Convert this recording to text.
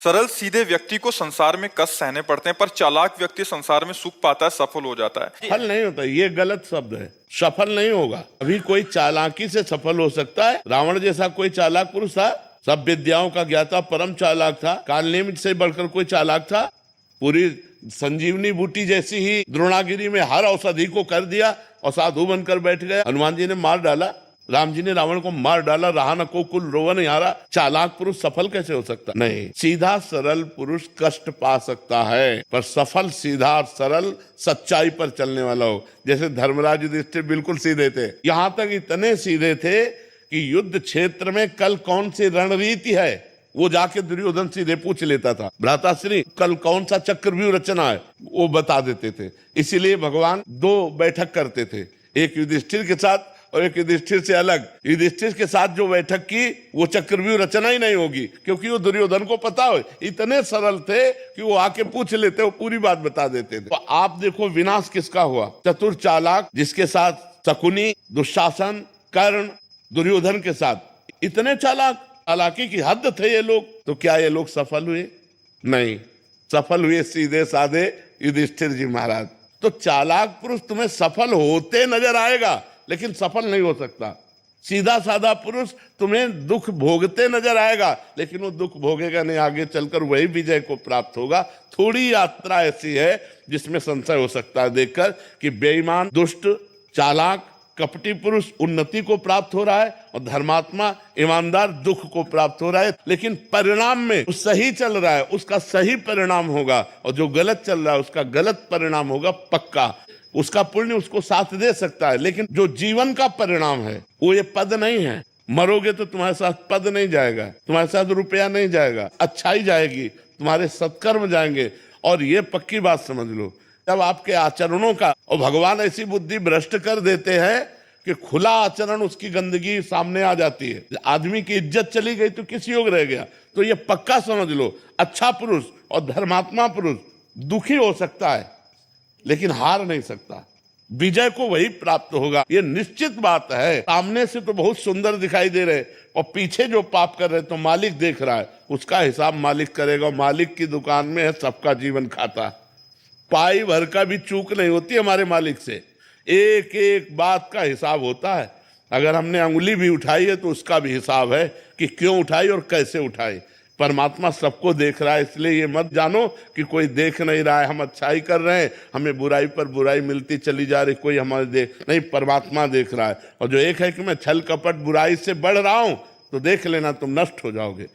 सरल सीधे व्यक्ति को संसार में कष्ट सहने पड़ते हैं, पर चालाक व्यक्ति संसार में सुख पाता है, सफल हो जाता है। सफल नहीं होता, ये गलत शब्द है। सफल नहीं होगा। अभी कोई चालाकी से सफल हो सकता है। रावण जैसा कोई चालाक पुरुष था, सब विद्याओं का ज्ञाता, परम चालाक था। कालनेमि से बढ़कर कोई चालाक था? पूरी संजीवनी बूटी जैसी ही द्रोणागिरी में हर औषधि को कर दिया और साधु बनकर बैठ गए। हनुमान जी ने मार डाला, राम जी ने रावण को मार डाला, रहा न को कुल रोवन हारा। चालाक पुरुष सफल कैसे हो सकता? नहीं, सीधा सरल पुरुष कष्ट पा सकता है, पर सफल सीधा और सरल सच्चाई पर चलने वाला हो। जैसे धर्मराज युधिष्ठिर बिल्कुल सीधे थे, यहाँ तक इतने सीधे थे कि युद्ध क्षेत्र में कल कौन सी रणनीति है वो जाके दुर्योधन सीधे पूछ लेता था। भ्राताश्री कल कौन सा चक्रव्यूह रचना है वो बता देते थे। इसीलिए भगवान दो बैठक करते थे, एक युधिष्ठिर के साथ और एक युधिष्ठिर से अलग। युधिष्ठिर के साथ जो बैठक की वो चक्रव्यूह रचना ही नहीं होगी, क्योंकि वो दुर्योधन को पता हो। इतने सरल थे कि वो आके पूछ लेते, वो पूरी बात बता देते थे। तो आप देखो विनाश किसका हुआ? चतुर चालाक, जिसके साथ शकुनी, दुशासन, कर्ण, दुर्योधन के साथ इतने चालाक, चालाकी की हद थे ये लोग। तो क्या ये लोग सफल हुए? नहीं, सफल हुए सीधे साधे युधिष्ठिर जी महाराज। तो चालाक पुरुष तुम्हें सफल होते नजर आएगा, लेकिन सफल नहीं हो सकता। सीधा साधा पुरुष तुम्हें दुख भोगते नजर आएगा, लेकिन वो दुख भोगेगा नहीं, आगे चलकर वही विजय को प्राप्त होगा। थोड़ी यात्रा ऐसी है जिसमें संशय हो सकता है देखकर कि बेईमान, दुष्ट, चालाक, कपटी पुरुष उन्नति को प्राप्त हो रहा है और धर्मात्मा, ईमानदार दुख को प्राप्त हो रहा है। लेकिन परिणाम में जो सही चल रहा है उसका सही परिणाम होगा, और जो गलत चल रहा है उसका गलत परिणाम होगा पक्का। उसका पुण्य उसको साथ दे सकता है, लेकिन जो जीवन का परिणाम है वो ये पद नहीं है। मरोगे तो तुम्हारे साथ पद नहीं जाएगा, तुम्हारे साथ रुपया नहीं जाएगा, अच्छाई जाएगी, तुम्हारे सत्कर्म जाएंगे। और ये पक्की बात समझ लो, जब आपके आचरणों का, और भगवान ऐसी बुद्धि भ्रष्ट कर देते हैं कि खुला आचरण उसकी गंदगी सामने आ जाती है। आदमी की इज्जत चली गई तो किस योग रह गया? तो ये पक्का समझ लो, अच्छा पुरुष और धर्मात्मा पुरुष दुखी हो सकता है लेकिन हार नहीं सकता। विजय को वही प्राप्त होगा, ये निश्चित बात है। सामने से तो बहुत सुंदर दिखाई दे रहे और पीछे जो पाप कर रहे तो मालिक देख रहा है, उसका हिसाब मालिक करेगा। मालिक की दुकान में है सबका जीवन खाता। पाई भर का भी चूक नहीं होती हमारे मालिक से, एक एक बात का हिसाब होता है। अगर हमने अंगुली भी उठाई है तो उसका भी हिसाब है कि क्यों उठाई और कैसे उठाई। परमात्मा सबको देख रहा है, इसलिए ये मत जानो कि कोई देख नहीं रहा है, हम अच्छाई कर रहे हैं, हमें बुराई पर बुराई मिलती चली जा रही, कोई हमारे देख नहीं। परमात्मा देख रहा है। और जो एक है कि मैं छल कपट बुराई से बढ़ रहा हूं तो देख लेना तुम नष्ट हो जाओगे।